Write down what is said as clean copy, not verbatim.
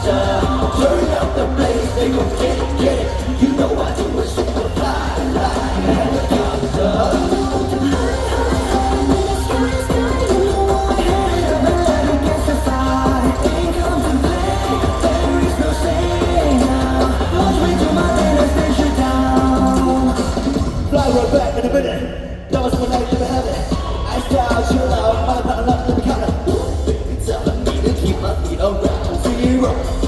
Turn up the blaze, they gon' get it. You know I do it super fly, like a helicopter. Right back in a minute. That was one night, never have it. I style, chill out, my partner, let me cut it. Baby, telling me to keep my feet around zero.